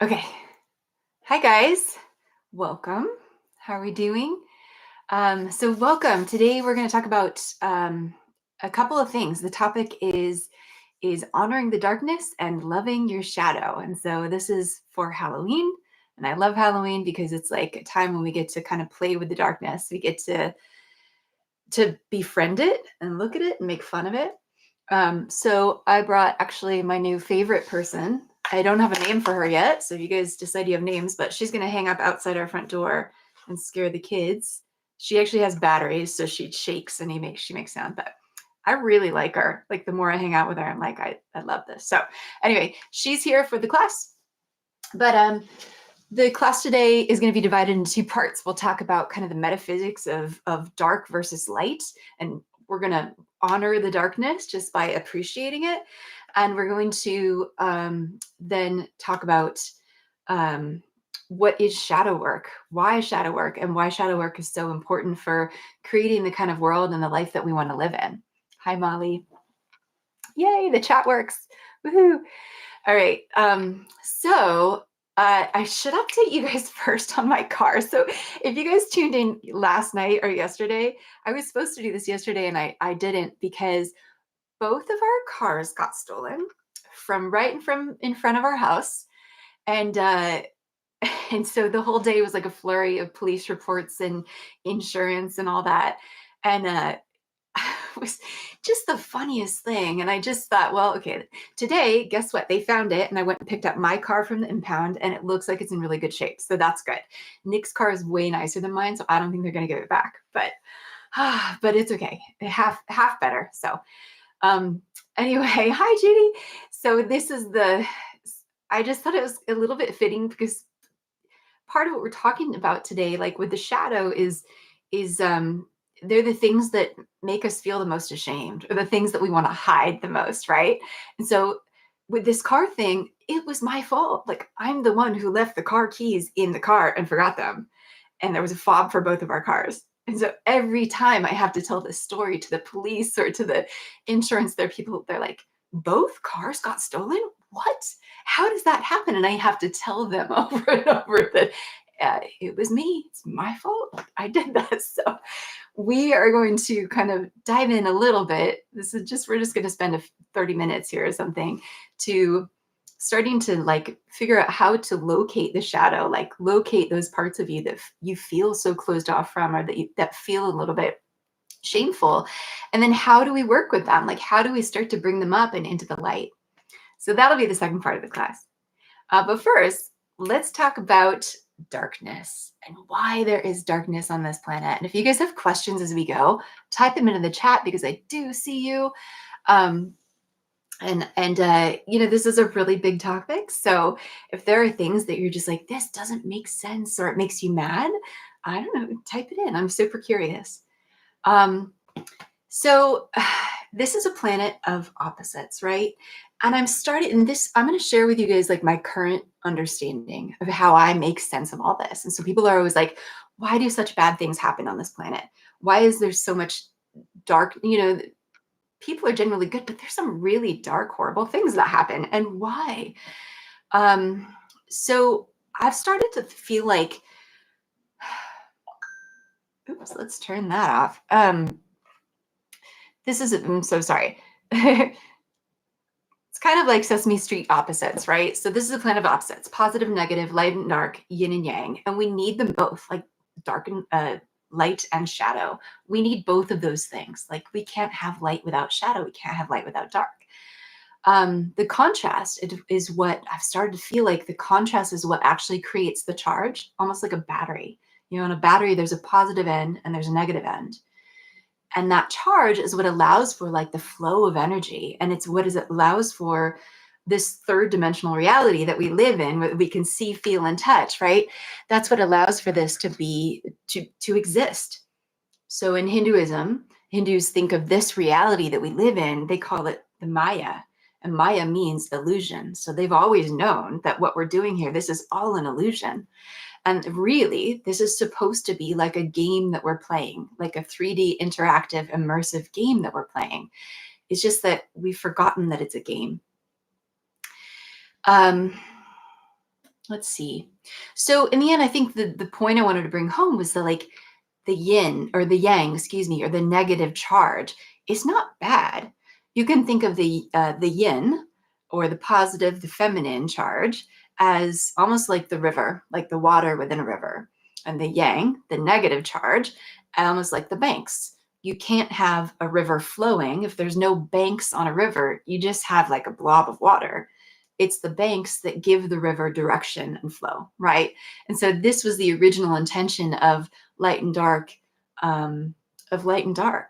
Okay. Hi, guys. Welcome. How are we doing? So welcome. Today we're going to talk about a couple of things. The topic is honoring the darkness and loving your shadow. And so this is for Halloween. And I love Halloween because it's like a time when we get to kind of play with the darkness. We get to befriend it and look at it and make fun of it. So I brought actually my new favorite person. I don't have a name for her yet, so if you guys decide you have names, but she's gonna hang up outside our front door and scare the kids. She actually has batteries, so she shakes and she makes sound. But I really like her. Like the more I hang out with her, I'm like, I love this. So anyway, she's here for the class. But the class today is going to be divided into two parts. We'll talk about kind of the metaphysics of dark versus light, and we're going to honor the darkness just by appreciating it. And we're going to then talk about um, what is shadow work, why shadow work, and why shadow work is so important for creating the kind of world and the life that we want to live in. Hi, Molly. Yay, the chat works. Woohoo. All right. I should update you guys first on my car. So if you guys tuned in last night or yesterday, I was supposed to do this yesterday and I didn't because both of our cars got stolen from from in front of our house. And and so the whole day was like a flurry of police reports and insurance and all that. And it was just the funniest thing. And I just thought, well, okay, today, guess what? They found it. And I went and picked up my car from the impound and it looks like it's in really good shape. So that's good. Nick's car is way nicer than mine. So I don't think they're going to give it back. But it's okay. Half better. So um, anyway, hi, Judy. So this is I just thought it was a little bit fitting because part of what we're talking about today, like with the shadow, is they're the things that make us feel the most ashamed or the things that we want to hide the most, right? And so with this car thing, it was my fault. Like I'm the one who left the car keys in the car and forgot them. And there was a fob for both of our cars. And so every time I have to tell this story to the police or to the insurance, they're like, both cars got stolen? What? How does that happen? And I have to tell them over and over that it was me. It's my fault. I did that. So we are going to kind of dive in a little bit. We're just going to spend 30 minutes here or something to starting to like figure out how to locate the shadow, like locate those parts of you that you feel so closed off from or that feel a little bit shameful. And then how do we work with them? Like how do we start to bring them up and into the light? So that'll be the second part of the class. But first, let's talk about darkness and why there is darkness on this planet. And if you guys have questions as we go, type them into the chat because I do see you. Um, and this is a really big topic. So if there are things that you're just like, this doesn't make sense or it makes you mad, I don't know, type it in. I'm super curious. Um, so this is a planet of opposites, right? And I'm going to share with you guys like my current understanding of how I make sense of all this. And so people are always like, why do such bad things happen on this planet? Why is there so much dark, people are generally good, but there's some really dark, horrible things that happen. And why? So I've started to feel like, oops, let's turn that off. I'm so sorry. It's kind of like Sesame Street opposites, right? So this is a planet of opposites, positive, negative, light and dark, yin and yang. And we need them both, like dark and light and shadow. We need both of those things. Like we can't have light without shadow. We can't have light without dark. The contrast is what I've started to feel like. The contrast is what actually creates the charge, almost like a battery. In a battery, there's a positive end and there's a negative end. And that charge is what allows for like the flow of energy. And it's what allows for this third dimensional reality that we live in, where we can see, feel, and touch, right? That's what allows for this to exist. So in Hinduism, Hindus think of this reality that we live in, they call it the Maya. And Maya means illusion. So they've always known that what we're doing here, this is all an illusion. And really, this is supposed to be like a game that we're playing, like a 3D interactive, immersive game that we're playing. It's just that we've forgotten that it's a game. Let's see. So in the end, I think the point I wanted to bring home was the yin or the yang, excuse me, or the negative charge is not bad. You can think of the yin or the positive, the feminine charge as almost like the river, like the water within a river, and the yang, the negative charge, almost like the banks. You can't have a river flowing if there's no banks on a river. You just have like a blob of water. It's the banks that give the river direction and flow, right? And so this was the original intention of light and dark, um, of light and dark.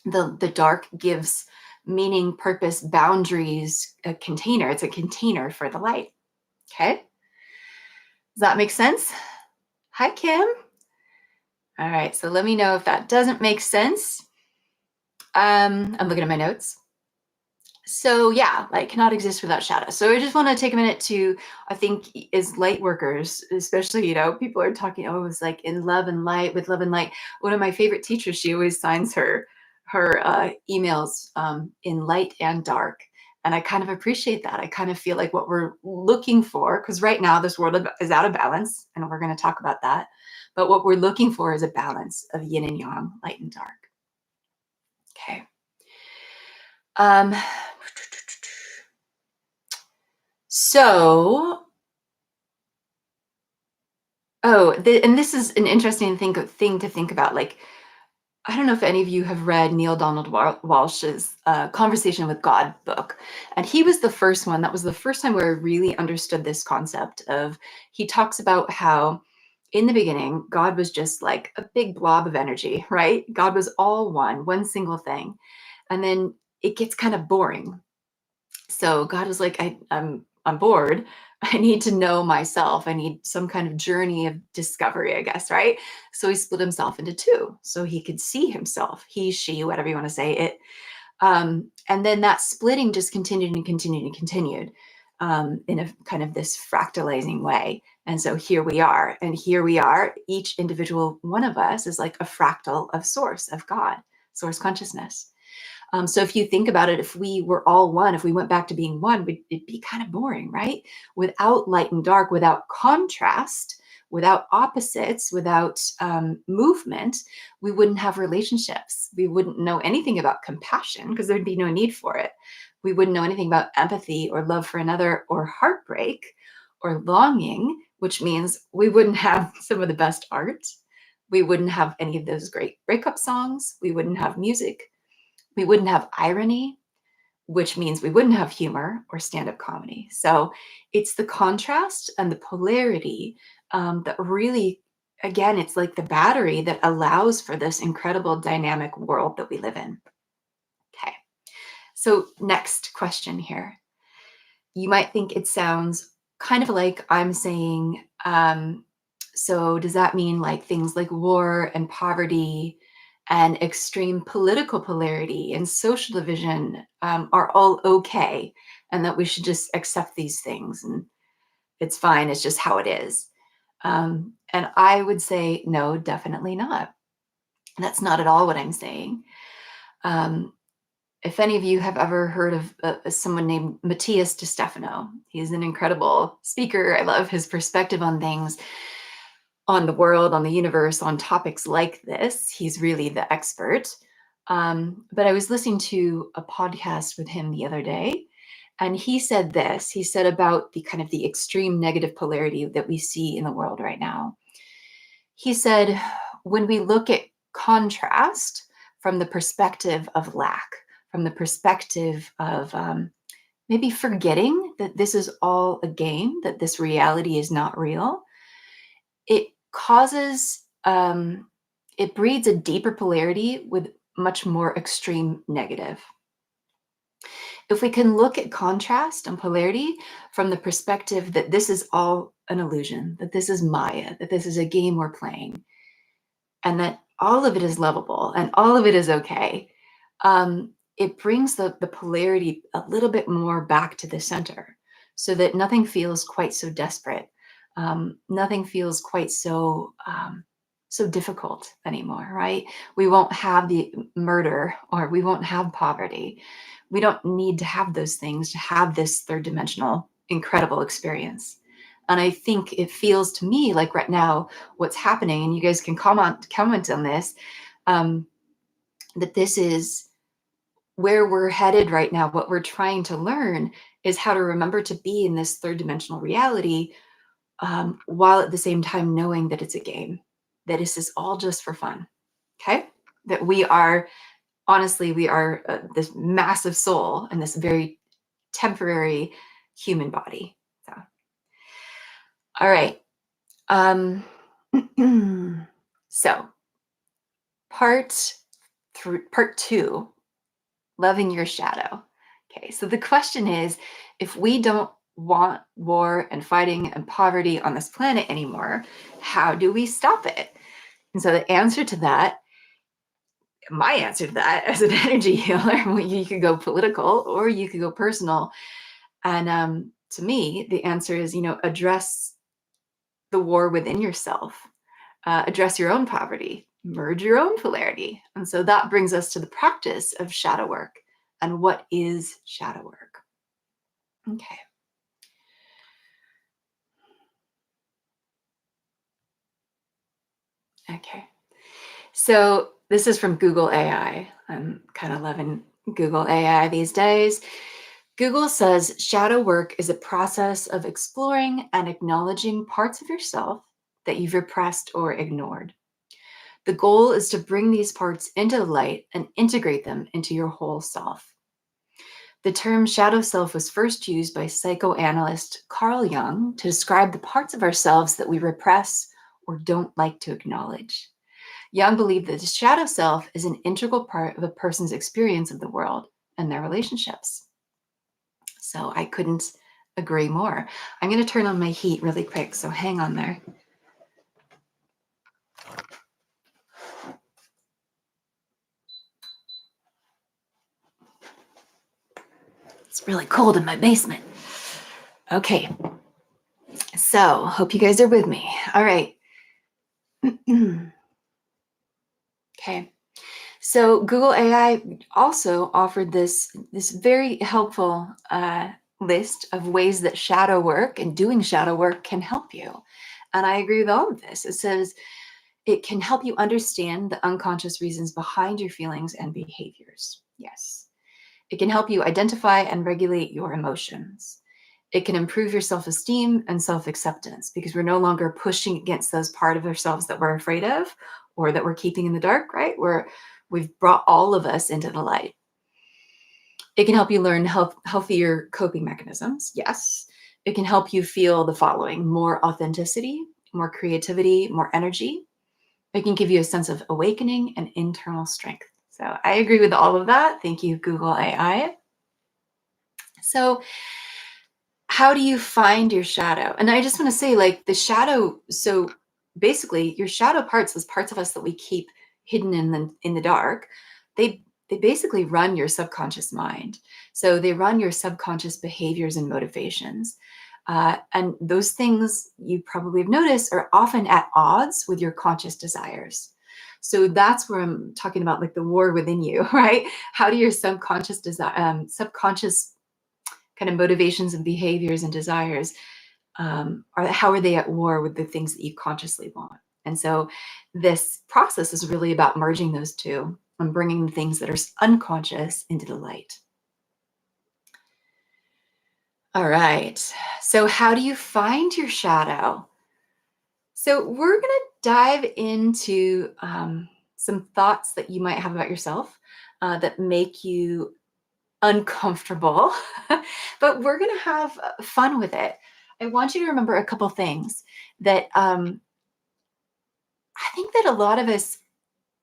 The dark gives meaning, purpose, boundaries, a container. It's a container for the light. Okay. Does that make sense? Hi, Kim. All right. So let me know if that doesn't make sense. I'm looking at my notes. So yeah, light cannot exist without shadow. So I just want to take a minute to, I think as light workers, especially, people are talking, oh, it's like in love and light, with love and light. One of my favorite teachers, she always signs her emails in light and dark. And I kind of appreciate that. I kind of feel like what we're looking for, because right now this world is out of balance, and we're going to talk about that. But what we're looking for is a balance of yin and yang, light and dark. Okay. So, and this is an interesting thing to think about. Like, I don't know if any of you have read Neil Donald Walsh's Conversation with God book. And he was the first one. That was the first time where I really understood this concept of, he talks about how in the beginning, God was just like a big blob of energy, right? God was all one single thing. And then it gets kind of boring. So God was like, I'm bored. I need to know myself. I need some kind of journey of discovery, I guess, right? So he split himself into two so he could see himself, he, she, whatever you want to say it. And then that splitting just continued and continued and continued in a kind of this fractalizing way. And so here we are. And here we are. Each individual one of us is like a fractal of source, of God, source consciousness. So if you think about it, if we were all one, if we went back to being one, it'd be kind of boring, right? Without light and dark, without contrast, without opposites, without movement, we wouldn't have relationships. We wouldn't know anything about compassion because there'd be no need for it. We wouldn't know anything about empathy or love for another or heartbreak or longing, which means we wouldn't have some of the best art. We wouldn't have any of those great breakup songs. We wouldn't have music. We wouldn't have irony, which means we wouldn't have humor or stand-up comedy. So it's the contrast and the polarity that really, again, it's like the battery that allows for this incredible dynamic world that we live in. Okay. So next question here. You might think it sounds kind of like I'm saying, so does that mean like things like war and poverty and extreme political polarity and social division are all okay, and that we should just accept these things and it's fine, it's just how it is? And I would say, no, definitely not. That's not at all what I'm saying. Um, if any of you have ever heard of someone named Matthias DeStefano, he's an incredible speaker. I love his perspective on things, on the world, on the universe, on topics like this. He's really the expert. But I was listening to a podcast with him the other day, and he said this. He said about the kind of the extreme negative polarity that we see in the world right now. He said, when we look at contrast from the perspective of lack, from the perspective of maybe forgetting that this is all a game, that this reality is not real, it causes, it breeds a deeper polarity with much more extreme negative. If we can look at contrast and polarity from the perspective that this is all an illusion, that this is Maya, that this is a game we're playing, and that all of it is lovable and all of it is okay, it brings the polarity a little bit more back to the center so that nothing feels quite so desperate. Nothing feels quite so so difficult anymore, right? We won't have the murder or we won't have poverty. We don't need to have those things to have this third dimensional incredible experience. And I think it feels to me like right now what's happening, and you guys can comment on this, um, that this is where we're headed right now. What we're trying to learn is how to remember to be in this third dimensional reality, while at the same time knowing that it's a game, that this is all just for fun. Okay. That we are, honestly, we are this massive soul in this very temporary human body. So, all right. Um, so part part two, loving your shadow. Okay, so the question is, if we don't want war and fighting and poverty on this planet anymore, how do we stop it? And so the answer to that, my answer to that as an energy healer, you could go political or you could go personal. And to me, the answer is, address the war within yourself, address your own poverty, merge your own polarity. And so that brings us to the practice of shadow work. And what is shadow work? Okay. Okay. So this is from Google AI. I'm kind of loving Google AI these days. Google says shadow work is a process of exploring and acknowledging parts of yourself that you've repressed or ignored. The goal is to bring these parts into the light and integrate them into your whole self. The term shadow self was first used by psychoanalyst Carl Jung to describe the parts of ourselves that we repress or don't like to acknowledge. Jung believed that the shadow self is an integral part of a person's experience of the world and their relationships. So I couldn't agree more. I'm going to turn on my heat really quick, so hang on there. It's really cold in my basement. Okay. So, hope you guys are with me. All right. Okay. So Google AI also offered this very helpful list of ways that shadow work and doing shadow work can help you. And I agree with all of this. It says it can help you understand the unconscious reasons behind your feelings and behaviors. Yes. It can help you identify and regulate your emotions. It can improve your self-esteem and self-acceptance because we're no longer pushing against those part of ourselves that we're afraid of or that we're keeping in the dark, right? We've brought all of us into the light. It can help you learn healthier coping mechanisms. Yes. It can help you feel the following: more authenticity, more creativity, more energy. It can give you a sense of awakening and internal strength. So I agree with all of that. Thank you, Google AI. So how do you find your shadow? And I just want to say, like, the shadow, so basically your shadow parts, those parts of us that we keep hidden in the dark, they basically run your subconscious mind. So they run your subconscious behaviors and motivations. And those things you probably have noticed are often at odds with your conscious desires. So that's where I'm talking about, like, the war within you, right? How do your subconscious kind of motivations and behaviors and desires, how are they at war with the things that you consciously want? And so this process is really about merging those two and bringing the things that are unconscious into the light. All right. So how do you find your shadow? So we're going to dive into some thoughts that you might have about yourself that make you uncomfortable, but we're going to have fun with it. I want you to remember a couple things that I think that a lot of us,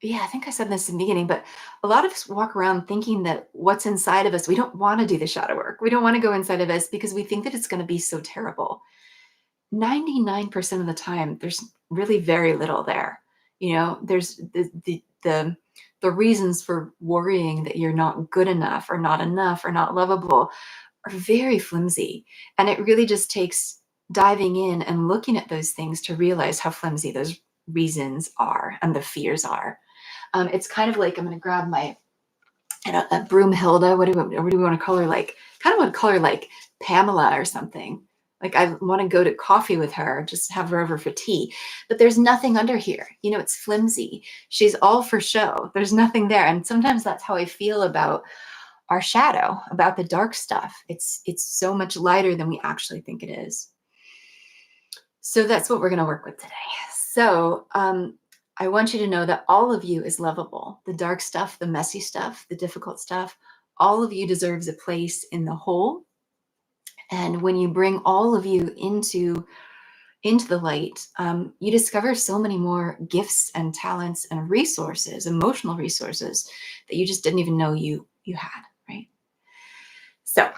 yeah, I think I said this in the beginning, but a lot of us walk around thinking that what's inside of us, we don't want to do the shadow work. We don't want to go inside of us because we think that it's going to be so terrible. 99% of the time, there's really very little there. There's the reasons for worrying that you're not good enough or not lovable are very flimsy. And it really just takes diving in and looking at those things to realize how flimsy those reasons are and the fears are. It's kind of like, I'm going to grab my Broomhilda. What do we want to call her? Like, kind of want to call her like Pamela or something. Like I want to go to coffee with her, just have her over for tea. But there's nothing under here. It's flimsy. She's all for show. There's nothing there. And sometimes that's how I feel about our shadow, about the dark stuff. It's so much lighter than we actually think it is. So that's what we're going to work with today. So I want you to know that all of you is lovable. The dark stuff, the messy stuff, the difficult stuff, all of you deserves a place in the whole. And when you bring all of you into the light, you discover so many more gifts and talents and resources, emotional resources that you just didn't even know you had, right? So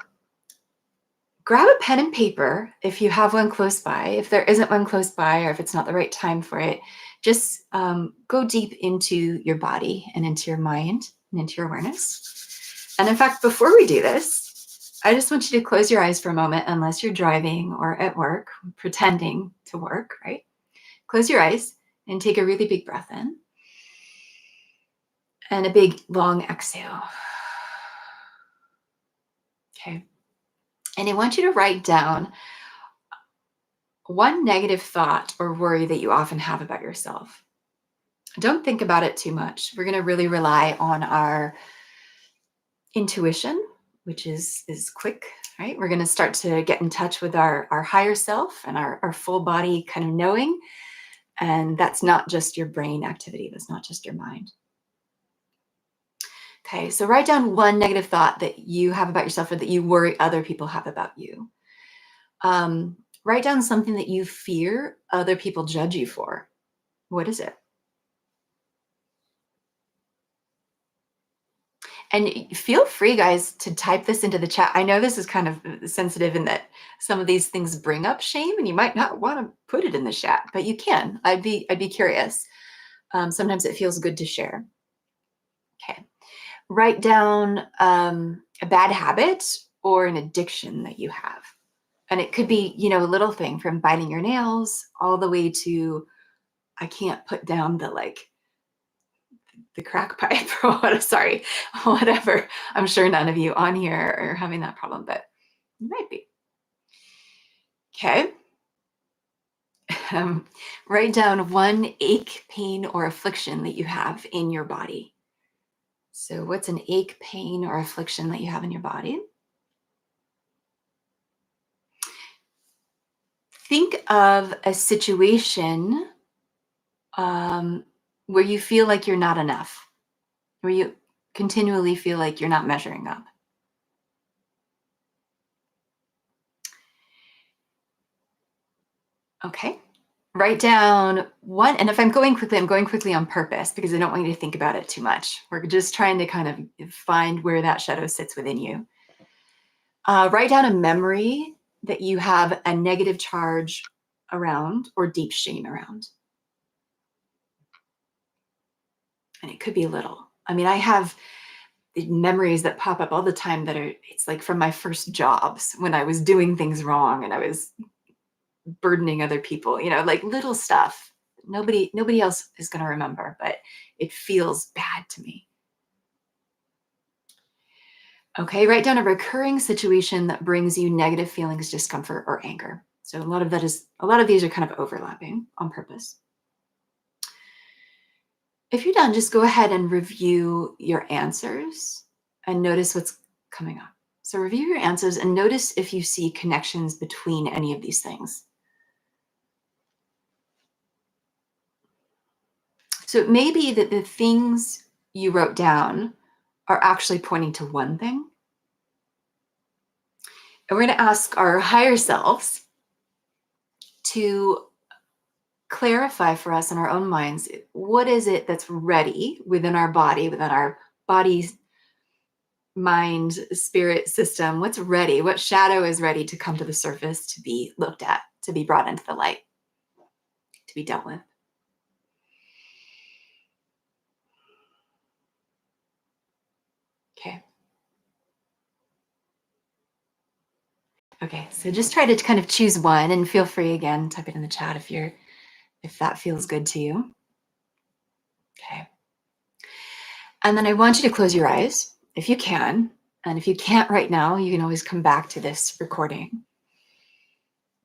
grab a pen and paper if you have one close by. If there isn't one close by, or if it's not the right time for it, just go deep into your body and into your mind and into your awareness. And in fact, before we do this, I just want you to close your eyes for a moment, unless you're driving or at work, pretending to work, right? Close your eyes and take a really big breath in and a big, long exhale. Okay. And I want you to write down one negative thought or worry that you often have about yourself. Don't think about it too much. We're going to really rely on our intuition, which is quick, right? We're going to start to get in touch with our higher self and our full body kind of knowing. And that's not just your brain activity. That's not just your mind. Okay, so write down one negative thought that you have about yourself or that you worry other people have about you. Write down something that you fear other people judge you for. What is it? And feel free, guys, to type this into the chat. I know this is kind of sensitive in that some of these things bring up shame, and you might not want to put it in the chat, but you can. I'd be curious. Sometimes it feels good to share. Okay. Write down a bad habit or an addiction that you have. And it could be, a little thing from biting your nails all the way to, I can't put down the crack pipe or whatever. I'm sure none of you on here are having that problem, but you might be. Okay. Write down one ache, pain, or affliction that you have in your body. So what's an ache, pain, or affliction that you have in your body? Think of a situation where you feel like you're not enough, where you continually feel like you're not measuring up. Okay. Write down one, and if I'm going quickly, I'm going quickly on purpose because I don't want you to think about it too much. We're just trying to kind of find where that shadow sits within you. Write down a memory that you have a negative charge around or deep shame around. And it could be little. I mean, I have memories that pop up all the time that it's like from my first jobs when I was doing things wrong and I was burdening other people, like little stuff. Nobody else is going to remember, but it feels bad to me. Okay, write down a recurring situation that brings you negative feelings, discomfort, or anger. So a lot of these are kind of overlapping on purpose. If you're done, just go ahead and review your answers and notice what's coming up. So review your answers and notice if you see connections between any of these things. So it may be that the things you wrote down are actually pointing to one thing. And we're going to ask our higher selves to clarify for us in our own minds, what is it that's ready within our body's mind, spirit system? What's ready? What shadow is ready to come to the surface, to be looked at, to be brought into the light, to be dealt with? Okay. Okay, so just try to kind of choose one, and feel free, again, type it in the chat if that feels good to you. Okay. And then I want you to close your eyes if you can. And if you can't right now, you can always come back to this recording.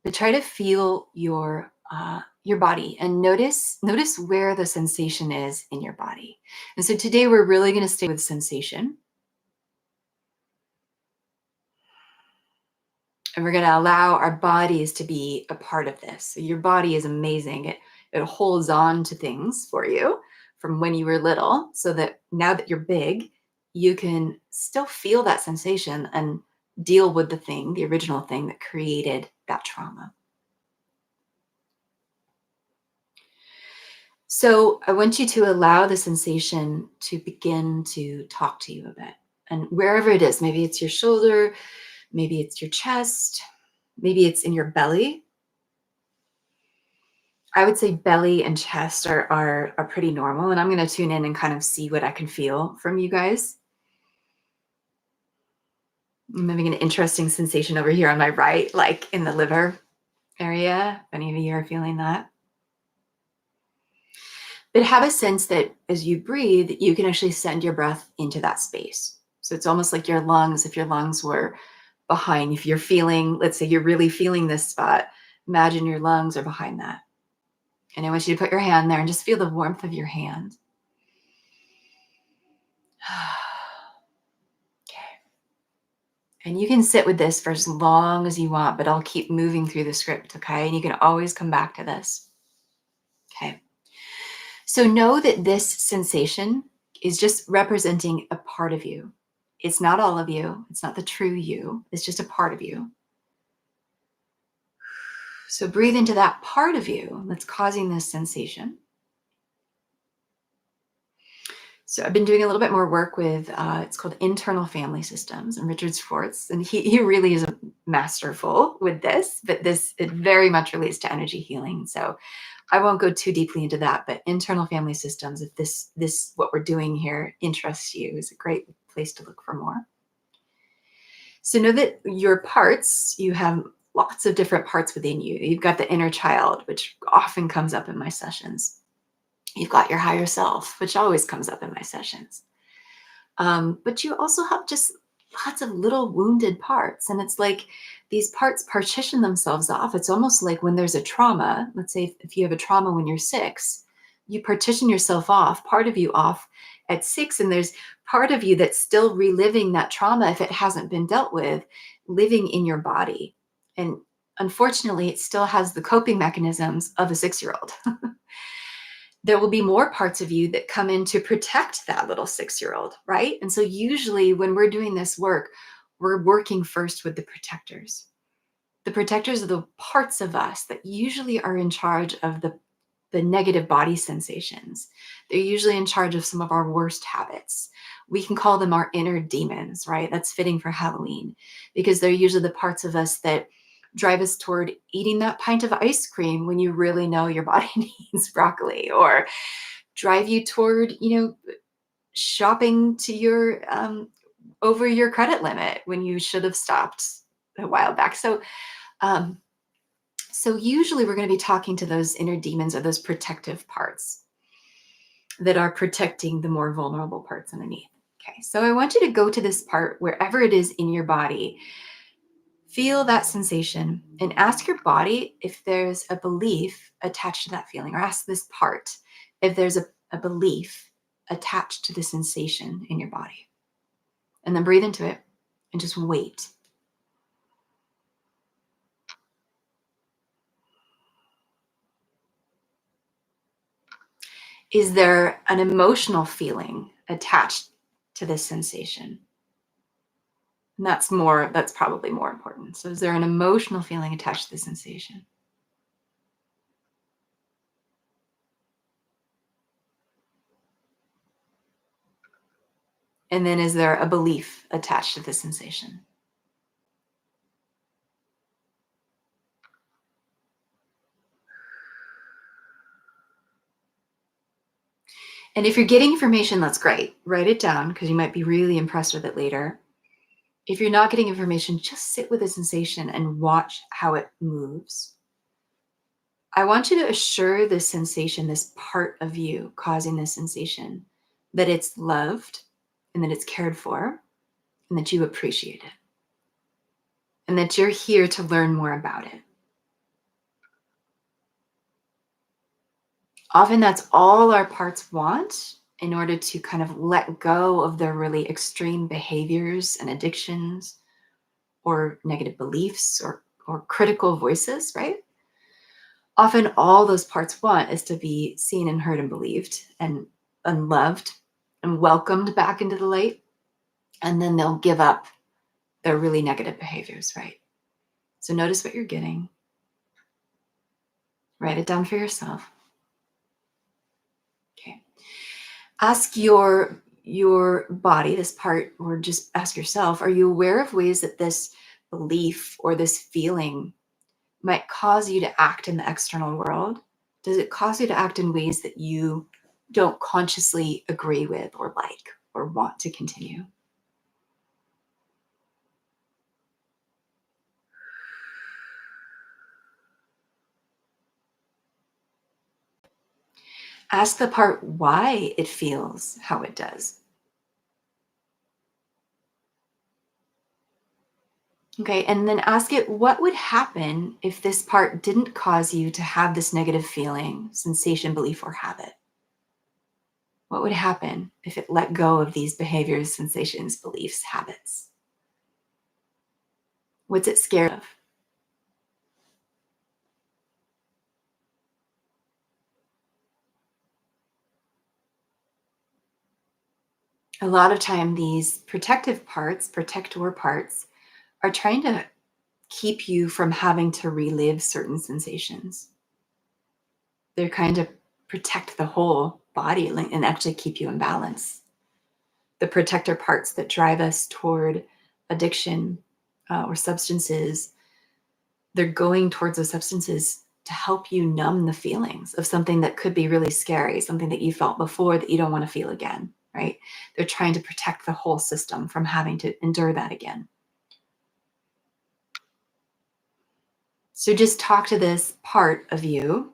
But try to feel your body and notice where the sensation is in your body. And so today we're really going to stay with sensation, and we're going to allow our bodies to be a part of this. So your body is amazing. It holds on to things for you from when you were little, so that now that you're big, you can still feel that sensation and deal with the thing, the original thing that created that trauma. So I want you to allow the sensation to begin to talk to you a bit. And wherever it is, maybe it's your shoulder, maybe it's your chest, maybe it's in your belly. I would say belly and chest are pretty normal. And I'm going to tune in and kind of see what I can feel from you guys. I'm having an interesting sensation over here on my right, like in the liver area. If any of you are feeling that. But have a sense that as you breathe, you can actually send your breath into that space. So it's almost like your lungs, if your lungs were behind, if you're feeling, let's say you're really feeling this spot, imagine your lungs are behind that. And I want you to put your hand there and just feel the warmth of your hand. Okay. And you can sit with this for as long as you want, but I'll keep moving through the script, okay? And you can always come back to this. Okay. So know that this sensation is just representing a part of you. It's not all of you. It's not the true you. It's just a part of you. So breathe into that part of you that's causing this sensation. So I've been doing a little bit more work with, it's called internal family systems, and Richard Schwartz, and he really is masterful with this, but it very much relates to energy healing. So I won't go too deeply into that, but internal family systems, if this what we're doing here interests you, is a great place to look for more. So know that your parts, you have lots of different parts within you. You've got the inner child, which often comes up in my sessions. You've got your higher self, which always comes up in my sessions. But you also have just lots of little wounded parts. And it's like these parts partition themselves off. It's almost like when there's a trauma, let's say if you have a trauma when you're 6, you partition yourself off, part of you off at 6, and there's part of you that's still reliving that trauma if it hasn't been dealt with, living in your body. And unfortunately, it still has the coping mechanisms of a 6-year-old. There will be more parts of you that come in to protect that little 6-year-old, right? And so usually when we're doing this work, we're working first with the protectors. The protectors are the parts of us that usually are in charge of the negative body sensations. They're usually in charge of some of our worst habits. We can call them our inner demons, right? That's fitting for Halloween, because they're usually the parts of us that drive us toward eating that pint of ice cream when you really know your body needs broccoli, or drive you toward, shopping to your over your credit limit when you should have stopped a while back. Um, so usually we're going to be talking to those inner demons, or those protective parts that are protecting the more vulnerable parts underneath. Okay, so I want you to go to this part wherever it is in your body. Feel that sensation and ask your body if there's a belief attached to that feeling, or ask this part if there's a belief attached to the sensation in your body. And then breathe into it and just wait. Is there an emotional feeling attached to this sensation? And that's probably more important. So is there an emotional feeling attached to the sensation? And then is there a belief attached to the sensation? And if you're getting information, that's great. Write it down, because you might be really impressed with it later. If you're not getting information, just sit with the sensation and watch how it moves. I want you to assure this sensation, this part of you causing this sensation, that it's loved and that it's cared for and that you appreciate it and that you're here to learn more about it. Often that's all our parts want in order to kind of let go of their really extreme behaviors and addictions or negative beliefs or critical voices, right? Often all those parts want is to be seen and heard and believed and loved and welcomed back into the light. And then they'll give up their really negative behaviors, right? So notice what you're getting. Write it down for yourself. Okay. Ask your body, this part, or just ask yourself, are you aware of ways that this belief or this feeling might cause you to act in the external world? Does it cause you to act in ways that you don't consciously agree with or like or want to continue? Ask the part why it feels how it does. Okay, and then ask it what would happen if this part didn't cause you to have this negative feeling, sensation, belief, or habit? What would happen if it let go of these behaviors, sensations, beliefs, habits? What's it scared of? A lot of time, these protective parts, protector parts, are trying to keep you from having to relive certain sensations. They're kind of protect the whole body and actually keep you in balance. The protector parts that drive us toward addiction or substances, they're going towards those substances to help you numb the feelings of something that could be really scary, something that you felt before that you don't want to feel again, right? They're trying to protect the whole system from having to endure that again. So just talk to this part of you.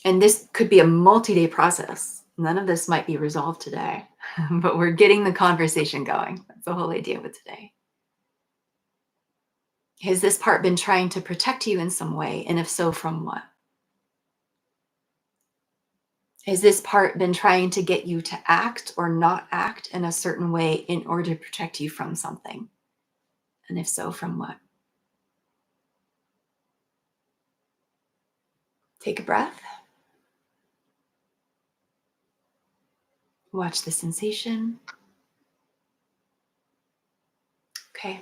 And this could be a multi-day process. None of this might be resolved today, but we're getting the conversation going. That's the whole idea with today. Has this part been trying to protect you in some way? And if so, from what? Has this part been trying to get you to act or not act in a certain way in order to protect you from something? And if so, from what? Take a breath. Watch the sensation. Okay.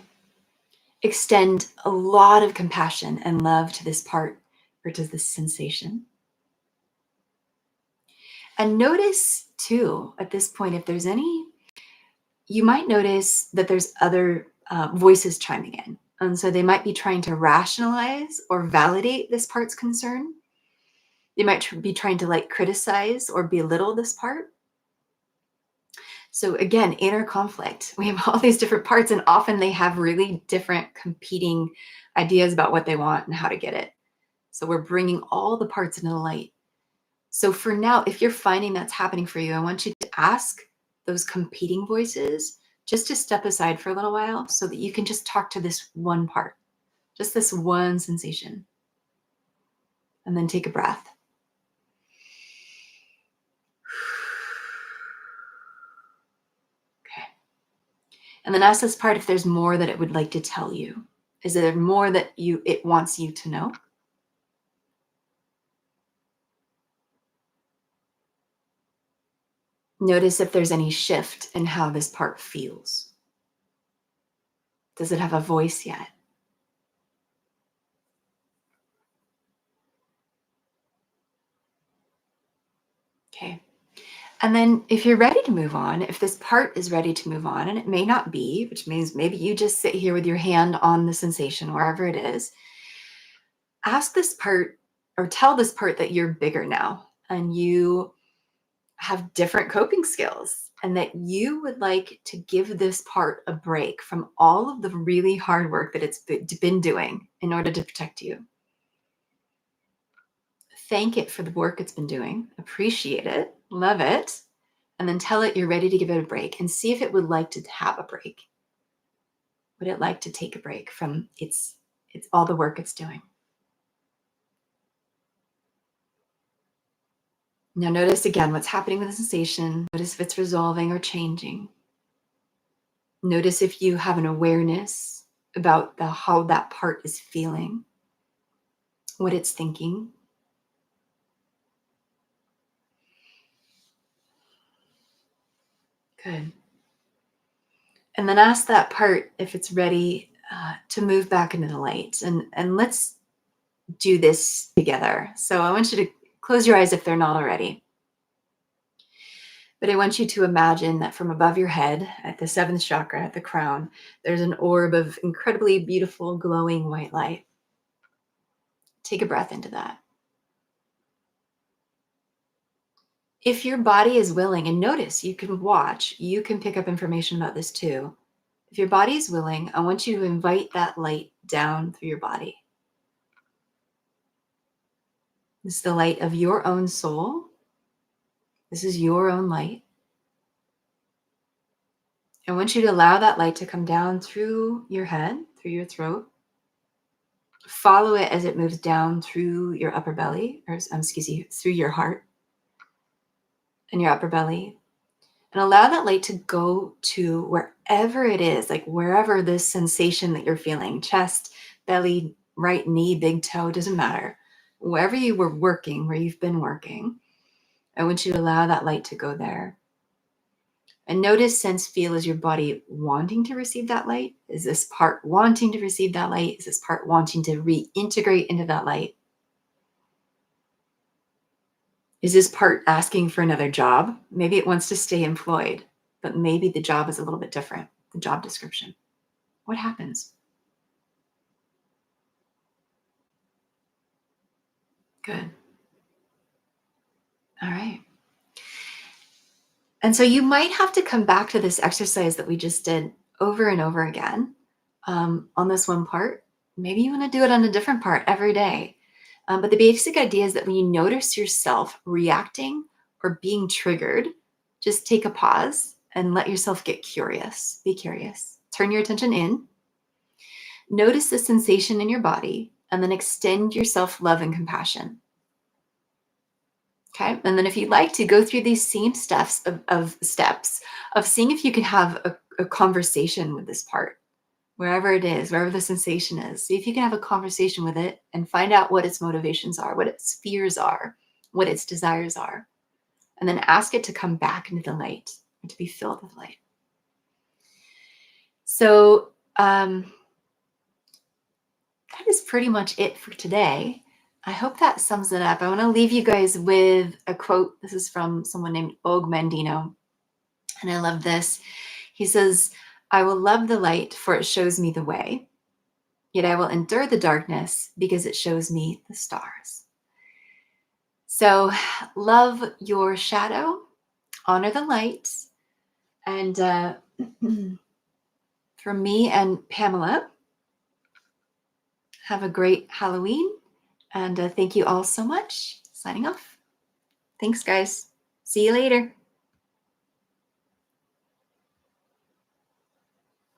Extend a lot of compassion and love to this part or to this sensation. And notice too, at this point, if there's any, you might notice that there's other voices chiming in. And so they might be trying to rationalize or validate this part's concern. They might be trying to like criticize or belittle this part. So again, inner conflict. We have all these different parts, and often they have really different competing ideas about what they want and how to get it. So we're bringing all the parts into the light. So for now, if you're finding that's happening for you, I want you to ask those competing voices just to step aside for a little while so that you can just talk to this one part, just this one sensation. And then take a breath. Okay. And then ask this part if there's more that it would like to tell you. Is there more that it wants you to know? Notice if there's any shift in how this part feels. Does it have a voice yet? Okay. And then if you're ready to move on, if this part is ready to move on, and it may not be, which means maybe you just sit here with your hand on the sensation, wherever it is, ask this part or tell this part that you're bigger now and you have different coping skills and that you would like to give this part a break from all of the really hard work that it's been doing in order to protect you. Thank it for the work it's been doing, appreciate it, love it, and then tell it you're ready to give it a break and see if it would like to have a break. Would it like to take a break from its all the work it's doing? Now notice again what's happening with the sensation. Notice if it's resolving or changing. Notice if you have an awareness about how that part is feeling, what it's thinking. Good. And then ask that part if it's ready to move back into the light. And let's do this together. So I want you to close your eyes if they're not already. But I want you to imagine that from above your head, at the seventh chakra, at the crown, there's an orb of incredibly beautiful, glowing white light. Take a breath into that. If your body is willing, and notice you can watch, you can pick up information about this too. If your body is willing, I want you to invite that light down through your body. This is the light of your own soul. This is your own light. I want you to allow that light to come down through your head, through your throat. Follow it as it moves down through your upper belly, or through your heart and your upper belly. And allow that light to go to wherever it is, like wherever this sensation that you're feeling, chest, belly, right knee, big toe, doesn't matter. Wherever you were working, where you've been working, I want you to allow that light to go there. And notice, sense, feel, is your body wanting to receive that light? Is this part wanting to receive that light? Is this part wanting to reintegrate into that light? Is this part asking for another job? Maybe it wants to stay employed, but maybe the job is a little bit different, the job description. What happens? Good. All right. And so you might have to come back to this exercise that we just did over and over again on this one part. Maybe you want to do it on a different part every day. But the basic idea is that when you notice yourself reacting or being triggered, just take a pause and let yourself get curious. Be curious. Turn your attention in. Notice the sensation in your body and then extend your self-love and compassion. Okay. And then if you'd like to go through these same steps of steps of seeing if you can have a conversation with this part, wherever it is, wherever the sensation is, see if you can have a conversation with it and find out what its motivations are, what its fears are, what its desires are. And then ask it to come back into the light and to be filled with light. So that is pretty much it for today. I hope that sums it up. I want to leave you guys with a quote. This is from someone named Og Mandino. And I love this. He says, "I will love the light, for it shows me the way. Yet I will endure the darkness because it shows me the stars." So love your shadow, honor the light. And for me and Pamela, have a great Halloween. And thank you all so much. Signing off. Thanks, guys. See you later.